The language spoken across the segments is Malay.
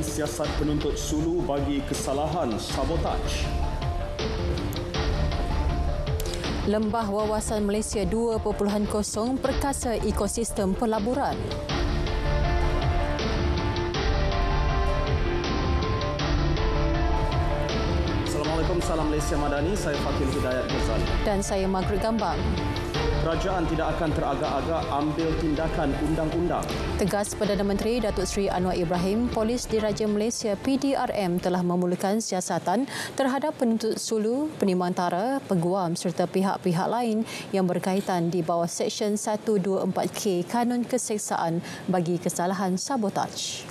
siasat penuntut sulu bagi kesalahan sabotaj. Lembah Wawasan Malaysia 2.0 perkasa ekosistem pelaburan. Assalamualaikum, salam Malaysia Madani. Saya Fakil Hidayat Ghazali. Dan saya Margaret Gambang. Kerajaan tidak akan teragak-agak ambil tindakan undang-undang. Tegas Perdana Menteri Datuk Seri Anwar Ibrahim, Polis Diraja Malaysia PDRM telah memulakan siasatan terhadap penuntut sulu, penimantara, peguam serta pihak-pihak lain yang berkaitan di bawah Seksyen 124K Kanun Keseksaan bagi kesalahan sabotaj.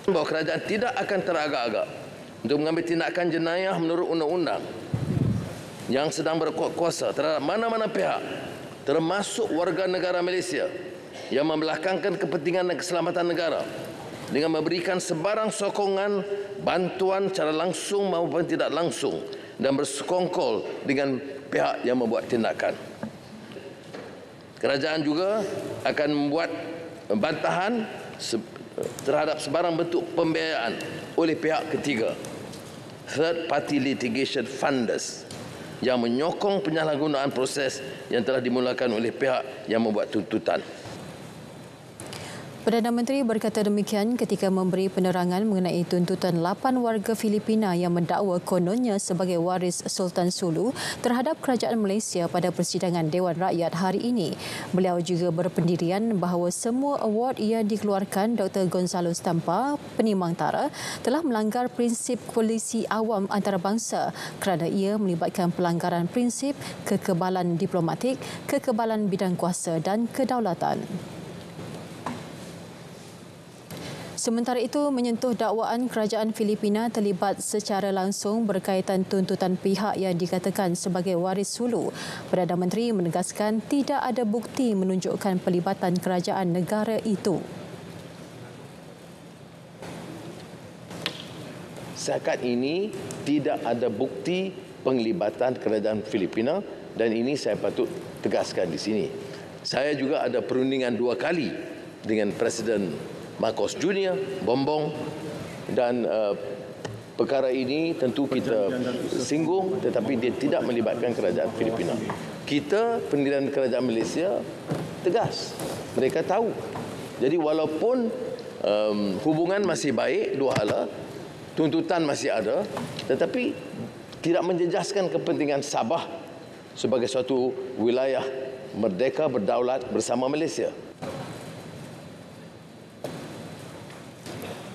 Bahawa kerajaan tidak akan teragak-agak untuk mengambil tindakan jenayah menurut undang-undang yang sedang berkuasa terhadap mana-mana pihak, termasuk warga negara Malaysia yang membelakangkan kepentingan dan keselamatan negara dengan memberikan sebarang sokongan, bantuan secara langsung maupun tidak langsung dan bersekongkol dengan pihak yang membuat tindakan. Kerajaan juga akan membuat bantahan terhadap sebarang bentuk pembiayaan oleh pihak ketiga, third party litigation funders, yang menyokong penyalahgunaan proses yang telah dimulakan oleh pihak yang membuat tuntutan. Perdana Menteri berkata demikian ketika memberi penerangan mengenai tuntutan 8 warga Filipina yang mendakwa kononnya sebagai waris Sultan Sulu terhadap kerajaan Malaysia pada persidangan Dewan Rakyat hari ini. Beliau juga berpendirian bahawa semua award yang dikeluarkan Dr. Gonzalo Stampa, penimangtara, telah melanggar prinsip koalisi awam antarabangsa kerana ia melibatkan pelanggaran prinsip kekebalan diplomatik, kekebalan bidang kuasa dan kedaulatan. Sementara itu, menyentuh dakwaan kerajaan Filipina terlibat secara langsung berkaitan tuntutan pihak yang dikatakan sebagai waris Sulu. Perdana Menteri menegaskan tidak ada bukti menunjukkan pelibatan kerajaan negara itu. Setakat ini tidak ada bukti penglibatan kerajaan Filipina dan ini saya patut tegaskan di sini. Saya juga ada perundingan 2 kali dengan Presiden Marcos Junior, Bombong, dan perkara ini tentu kita singgung tetapi dia tidak melibatkan kerajaan Filipina. Kita, pendirian kerajaan Malaysia, tegas. Mereka tahu. Jadi walaupun hubungan masih baik, dua hala, tuntutan masih ada, tetapi tidak menjejaskan kepentingan Sabah sebagai suatu wilayah merdeka berdaulat bersama Malaysia.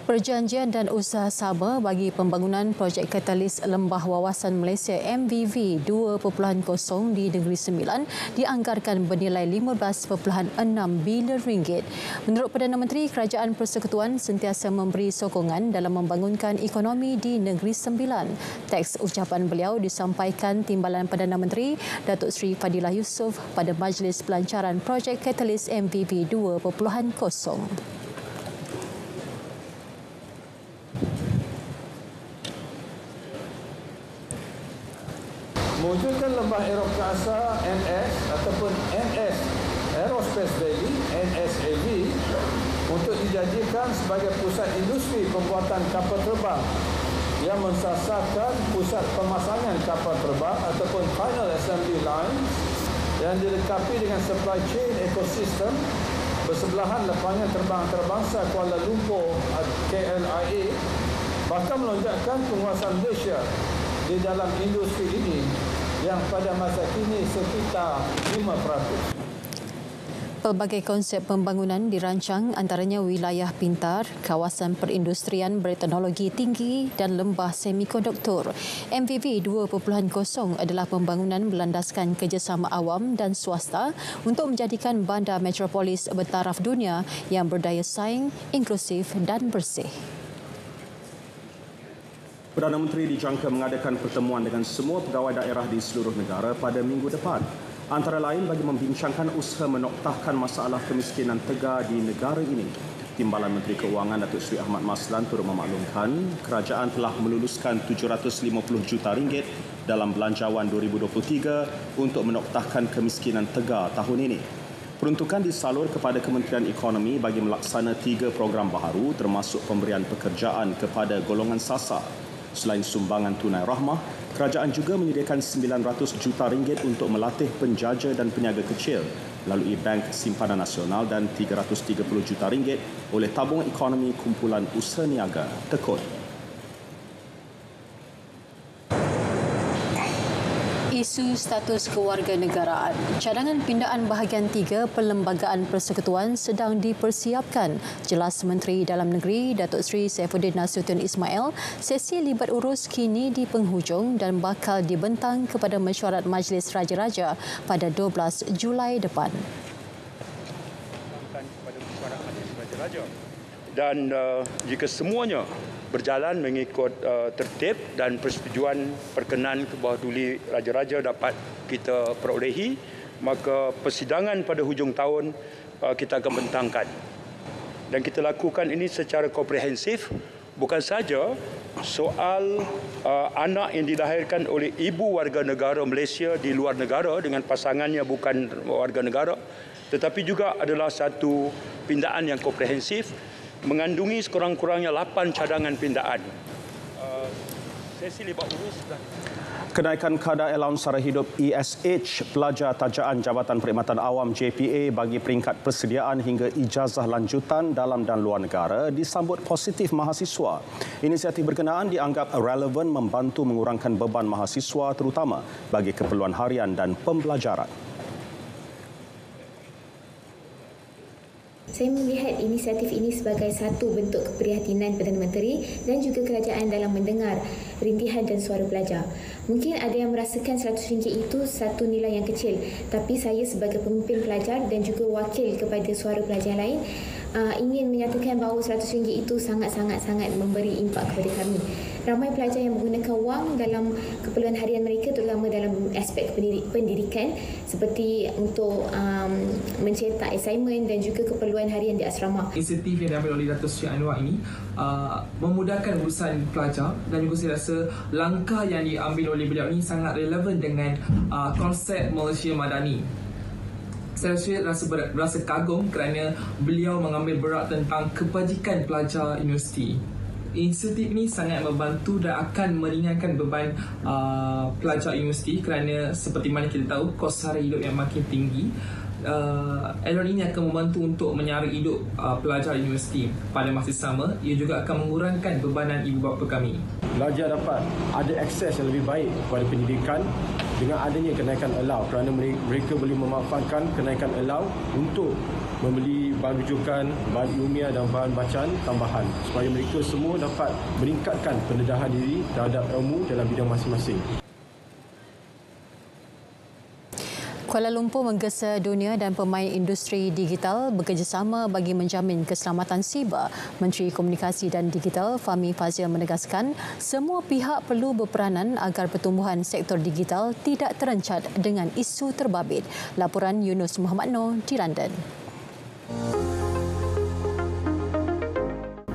Perjanjian dan usaha sama bagi pembangunan projek katalis Lembah Wawasan Malaysia MVV 2.0 di Negeri Sembilan dianggarkan bernilai 15.6 bilion ringgit. Menurut Perdana Menteri, Kerajaan Persekutuan sentiasa memberi sokongan dalam membangunkan ekonomi di Negeri Sembilan. Teks ucapan beliau disampaikan Timbalan Perdana Menteri Datuk Seri Fadilah Yusof pada Majlis Pelancaran projek katalis MVV 2.0. Mewujudkan lembah aerokasa NS ataupun NS Aerospace Valley NSAV untuk dijadikan sebagai pusat industri pembuatan kapal terbang yang mensasarkan pusat pemasangan kapal terbang ataupun final assembly line yang dilengkapi dengan supply chain ekosistem bersebelahan lapangan terbang antarabangsa Kuala Lumpur KLIA, bahkan melonjakkan penguasaan Malaysia di dalam industri ini yang pada masa kini sekitar 5%. Pelbagai konsep pembangunan dirancang, antaranya wilayah pintar, kawasan perindustrian berteknologi tinggi dan lembah semikonduktor. MVV 2.0 adalah pembangunan berlandaskan kerjasama awam dan swasta untuk menjadikan bandar metropolis bertaraf dunia yang berdaya saing, inklusif dan bersih. Perdana Menteri dijangka mengadakan pertemuan dengan semua pegawai daerah di seluruh negara pada minggu depan. Antara lain bagi membincangkan usaha menoktahkan masalah kemiskinan tegar di negara ini. Timbalan Menteri Keuangan Datuk Seri Ahmad Maslan turut memaklumkan kerajaan telah meluluskan 750 juta ringgit dalam belanjawan 2023 untuk menoktahkan kemiskinan tegar tahun ini. Peruntukan disalur kepada Kementerian Ekonomi bagi melaksana 3 program baharu termasuk pemberian pekerjaan kepada golongan sasar. Selain sumbangan tunai rahmah, kerajaan juga menyediakan RM900 juta untuk melatih penjaja dan peniaga kecil melalui Bank Simpanan Nasional dan RM330 juta oleh Tabungan Ekonomi Kumpulan Usaha Niaga, Tekun. Isu status kewarganegaraan. Cadangan pindaan bahagian 3 Perlembagaan Persekutuan sedang dipersiapkan. Jelas Menteri Dalam Negeri Datuk Seri Saifuddin Nasution Ismail, sesi libat urus kini di penghujung dan bakal dibentang kepada mesyuarat Majlis Raja-Raja pada 12 Julai depan. Dan jika semuanya berjalan mengikut tertib dan persetujuan perkenan ke bawah duli Raja-Raja dapat kita perolehi, maka persidangan pada hujung tahun kita akan bentangkan. Dan kita lakukan ini secara komprehensif, bukan saja soal anak yang dilahirkan oleh ibu warga negara Malaysia di luar negara dengan pasangannya bukan warga negara, tetapi juga adalah satu pindaan yang komprehensif mengandungi sekurang-kurangnya 8 cadangan pindaan. Sesi libat urus sudah. Kenaikan kadar allowance sara hidup ESH pelajar tajaan Jabatan Perkhidmatan Awam JPA bagi peringkat persediaan hingga ijazah lanjutan dalam dan luar negara disambut positif mahasiswa. Inisiatif berkenaan dianggap relevan membantu mengurangkan beban mahasiswa terutama bagi keperluan harian dan pembelajaran. Saya melihat inisiatif ini sebagai satu bentuk keprihatinan Perdana Menteri dan juga kerajaan dalam mendengar rintihan dan suara pelajar. Mungkin ada yang merasakan RM100 itu satu nilai yang kecil, tapi saya sebagai pemimpin pelajar dan juga wakil kepada suara pelajar lain ingin menyatakan bahawa RM100 itu sangat-sangat memberi impak kepada kami. Ramai pelajar yang menggunakan wang dalam keperluan harian mereka, terutama dalam aspek pendidikan seperti untuk mencetak assignment dan juga keperluan harian di asrama. Inisiatif yang diambil oleh Datuk Seri Anwar ini memudahkan urusan pelajar dan juga saya rasa langkah yang diambil oleh beliau ini sangat relevan dengan konsep Malaysia Madani. Saya rasa kagum kerana beliau mengambil berat tentang kebajikan pelajar universiti. Inisiatif ini sangat membantu dan akan meringankan beban pelajar universiti kerana seperti mana kita tahu kos sara hidup yang makin tinggi. Allowance ini akan membantu untuk menyara hidup pelajar universiti. Pada masa sama, ia juga akan mengurangkan bebanan ibu bapa kami. Pelajar dapat ada akses yang lebih baik kepada pendidikan dengan adanya kenaikan allowance kerana mereka boleh memanfaatkan kenaikan allowance untuk membeli bahan rujukan, bahan ilmiah dan bahan bacaan tambahan supaya mereka semua dapat meningkatkan pendedahan diri terhadap ilmu dalam bidang masing-masing. Kuala Lumpur menggesa dunia dan pemain industri digital bekerjasama bagi menjamin keselamatan siber. Menteri Komunikasi dan Digital Fahmi Fadzil menegaskan semua pihak perlu berperanan agar pertumbuhan sektor digital tidak terencat dengan isu terbabit. Laporan Yunus Muhammad Noor di London.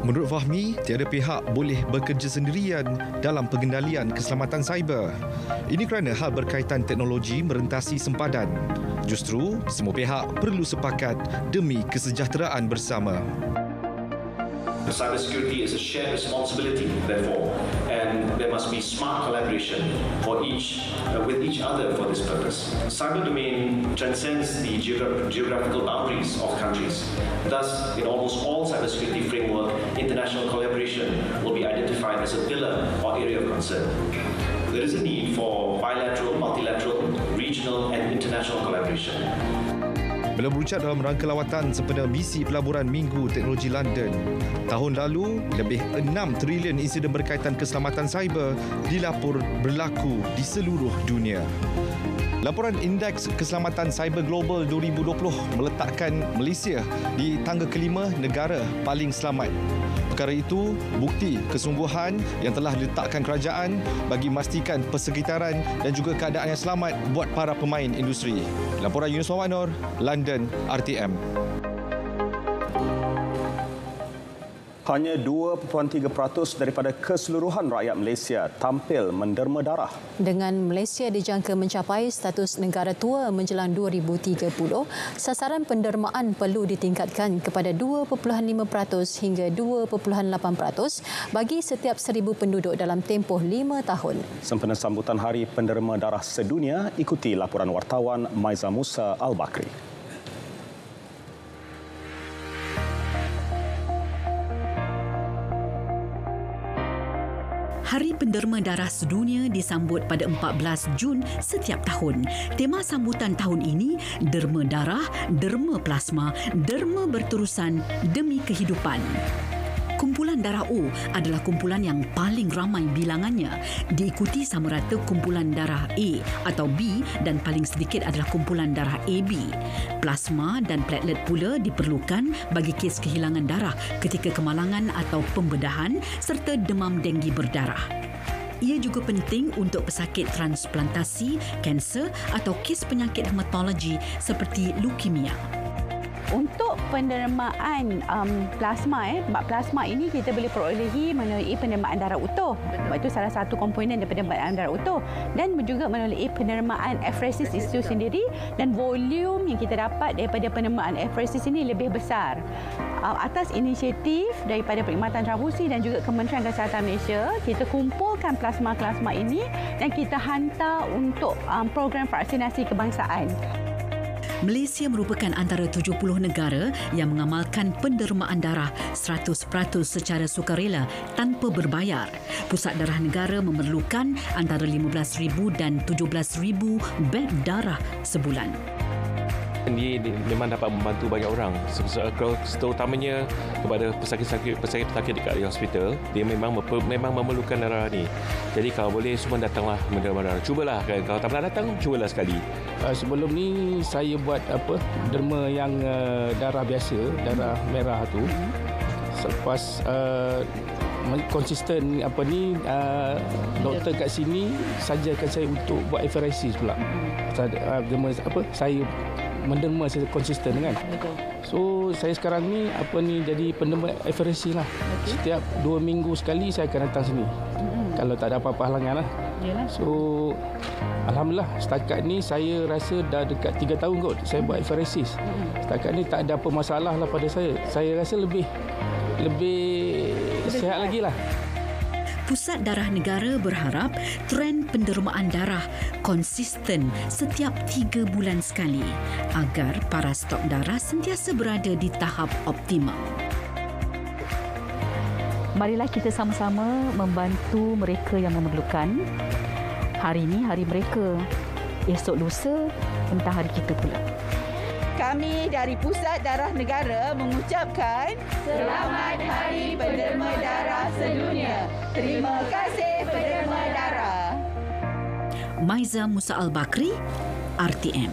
Menurut Fahmi, tiada pihak boleh bekerja sendirian dalam pengendalian keselamatan cyber. Ini kerana hal berkaitan teknologi merentasi sempadan. Justru, semua pihak perlu sepakat demi kesejahteraan bersama. Cybersecurity is a shared responsibility, therefore, and there must be smart collaboration with each other for this purpose. Cyber domain transcends the geographical boundaries of countries. Thus, in almost all cybersecurity framework, international collaboration will be identified as a pillar or area of concern. There is a need for bilateral, multilateral, regional, and international collaboration. Beliau berucap dalam rangka lawatan sempena misi pelaburan Minggu Teknologi London. Tahun lalu, lebih 6 trilion insiden berkaitan keselamatan cyber dilapor berlaku di seluruh dunia. Laporan Indeks Keselamatan Cyber Global 2020 meletakkan Malaysia di tangga kelima negara paling selamat. Perkara itu bukti kesungguhan yang telah diletakkan kerajaan bagi memastikan persekitaran dan juga keadaan yang selamat buat para pemain industri. Laporan Yunus Muhammad Noor, London, RTM. Hanya 2.3% daripada keseluruhan rakyat Malaysia tampil menderma darah. Dengan Malaysia dijangka mencapai status negara tua menjelang 2030, sasaran pendermaan perlu ditingkatkan kepada 2.5% hingga 2.8% bagi setiap 1,000 penduduk dalam tempoh 5 tahun. Sempena sambutan Hari Penderma Darah Sedunia, ikuti laporan wartawan Maiza Musa Al-Bakri. Hari Penderma Darah Sedunia disambut pada 14 Jun setiap tahun. Tema sambutan tahun ini, Derma Darah, Derma Plasma, Derma Berterusan Demi Kehidupan. Kumpulan darah O adalah kumpulan yang paling ramai bilangannya, diikuti sama rata kumpulan darah A atau B dan paling sedikit adalah kumpulan darah AB. Plasma dan platelet pula diperlukan bagi kes kehilangan darah ketika kemalangan atau pembedahan serta demam denggi berdarah. Ia juga penting untuk pesakit transplantasi, kanser atau kes penyakit hematologi seperti leukemia. Untuk pendermaan plasma ini kita boleh perolehi melalui pendermaan darah utuh. Sebab itu salah satu komponen daripada pendermaan darah utuh, dan juga melalui pendermaan afresis itu sendiri, dan volume yang kita dapat daripada pendermaan afresis ini lebih besar. Atas inisiatif daripada Perkhidmatan Transfusi dan juga Kementerian Kesihatan Malaysia, kita kumpulkan plasma-plasma ini dan kita hantar untuk program vaksinasi kebangsaan. Malaysia merupakan antara 70 negara yang mengamalkan pendermaan darah 100% secara sukarela tanpa berbayar. Pusat Darah Negara memerlukan antara 15,000 dan 17,000 beg darah sebulan. Dia memang dapat membantu banyak orang, terutamanya kepada pesakit-pesakit dekat hospital. Dia memang memerlukan darah ni. Jadi kalau boleh semua datanglah menderma darah. Cubalah kan, kalau tak pernah datang, cubalah sekali. Sebelum ni saya buat derma yang darah biasa, darah merah tu. Selepas konsisten doktor kat sini sajakan saya untuk buat apheresis pula. Saya menderma secara konsisten kan. Betul. So saya sekarang ni jadi penderma apheresis lah. Okay. Setiap 2 minggu sekali saya akan datang sini. Kalau tak ada apa-apa halangan lah. Yalah. So alhamdulillah setakat ni saya rasa dah dekat 3 tahun kot saya buat apheresis. Setakat ni tak ada apa masalah lah pada saya. Saya rasa lebih sihat lagi lah. Pusat Darah Negara berharap trend pendermaan darah konsisten setiap 3 bulan sekali agar para stok darah sentiasa berada di tahap optimum. Marilah kita sama-sama membantu mereka yang memerlukan. Hari ini hari mereka, esok lusa entah hari kita pula. Kami dari Pusat Darah Negara mengucapkan Selamat Hari Penderma Darah Sedunia. Terima kasih Penderma Darah. Maiza Musa Al-Bakri, RTM.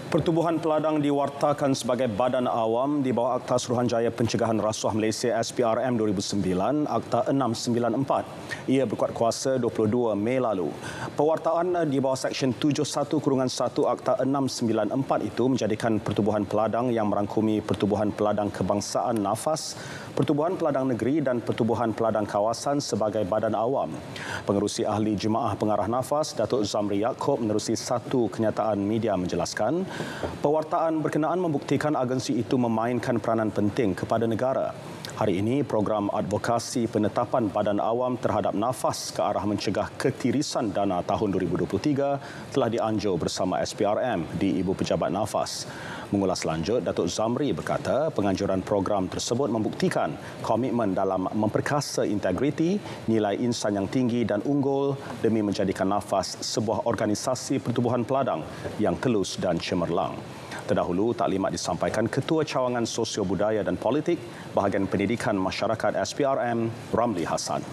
Pertubuhan Peladang diwartakan sebagai badan awam di bawah Akta Suruhanjaya Pencegahan Rasuah Malaysia SPRM 2009, Akta 694. Ia berkuat kuasa 22 Mei lalu. Pewartaan di bawah Seksyen 71-1 Akta 694 itu menjadikan Pertubuhan Peladang yang merangkumi Pertubuhan Peladang Kebangsaan Nafas, Pertubuhan Peladang Negeri dan Pertubuhan Peladang Kawasan sebagai badan awam. Pengerusi Ahli Jemaah Pengarah Nafas, Datuk Zamri Yaakob menerusi satu kenyataan media menjelaskan, pewartaan berkenaan membuktikan agensi itu memainkan peranan penting kepada negara. Hari ini, program advokasi penetapan badan awam terhadap nafas ke arah mencegah ketirisan dana tahun 2023 telah dianjur bersama SPRM di Ibu Pejabat Nafas. Mengulas lanjut, Datuk Zamri berkata penganjuran program tersebut membuktikan komitmen dalam memperkasa integriti, nilai insan yang tinggi dan unggul demi menjadikan Nafas sebuah organisasi pertubuhan peladang yang telus dan cemerlang. Terdahulu, taklimat disampaikan Ketua Cawangan Sosio Budaya dan Politik Bahagian Pendidikan Masyarakat SPRM, Ramli Hassan.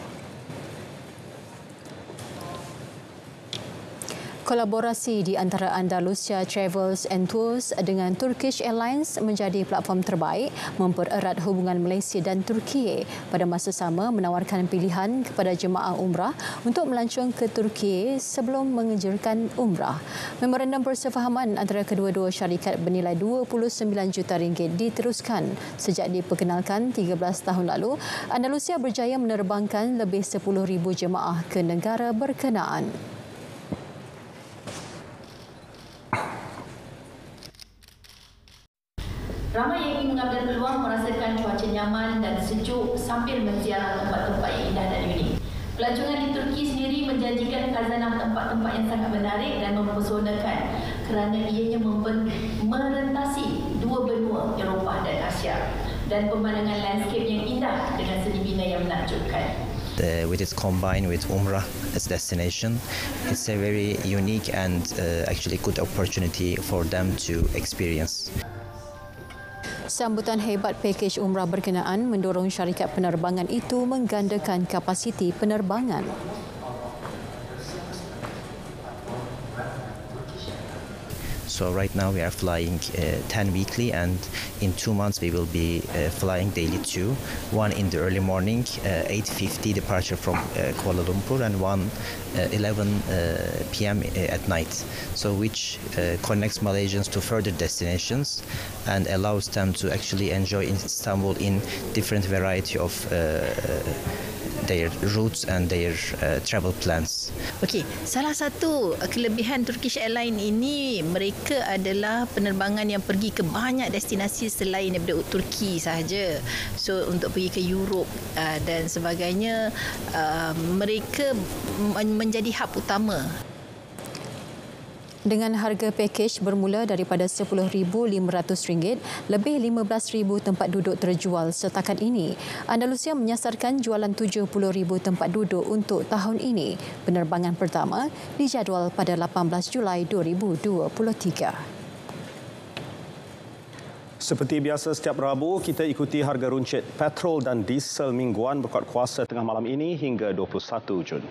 Kolaborasi di antara Andalusia Travels and Tours dengan Turkish Airlines menjadi platform terbaik mempererat hubungan Malaysia dan Turki. Pada masa sama menawarkan pilihan kepada jemaah umrah untuk melancong ke Turki sebelum menganjurkan umrah. Memorandum persefahaman antara kedua-dua syarikat bernilai 29 juta ringgit diteruskan sejak diperkenalkan 13 tahun lalu. Andalusia berjaya menerbangkan lebih 10,000 jemaah ke negara berkenaan. Ramai yang ingin mengambil peluang merasakan cuaca nyaman dan sejuk sambil menziarah tempat-tempat yang indah dan unik. Pelancongan di Turki sendiri menjanjikan khazanah tempat-tempat yang sangat menarik dan mempesonakan kerana ianya merentasi dua benua Eropah dan Asia dan pemandangan landscape yang indah dengan seni bina yang menakjubkan. With it combined with Umrah as destination, it's a very unique and actually good opportunity for them to experience. Sambutan hebat pakej umrah berkenaan mendorong syarikat penerbangan itu menggandakan kapasiti penerbangan. So right now we are flying 10 weekly, and in 2 months we will be flying daily 2. One in the early morning, 8:50 departure from Kuala Lumpur, and one 11 p.m. At night. So which connects Malaysians to further destinations and allows them to actually enjoy in Istanbul in different variety of their routes and their travel plans. Okey, salah satu kelebihan Turkish Airlines ini, mereka adalah penerbangan yang pergi ke banyak destinasi selain daripada Turki sahaja. So untuk pergi ke Europe dan sebagainya, mereka menjadi hub utama. Dengan harga pakej bermula daripada RM10,500, lebih 15,000 tempat duduk terjual setakat ini. Andalusia menyasarkan jualan 70,000 tempat duduk untuk tahun ini. Penerbangan pertama dijadual pada 18 Julai 2023. Seperti biasa setiap Rabu, kita ikuti harga runcit petrol dan diesel mingguan berkuat kuasa tengah malam ini hingga 21 Jun.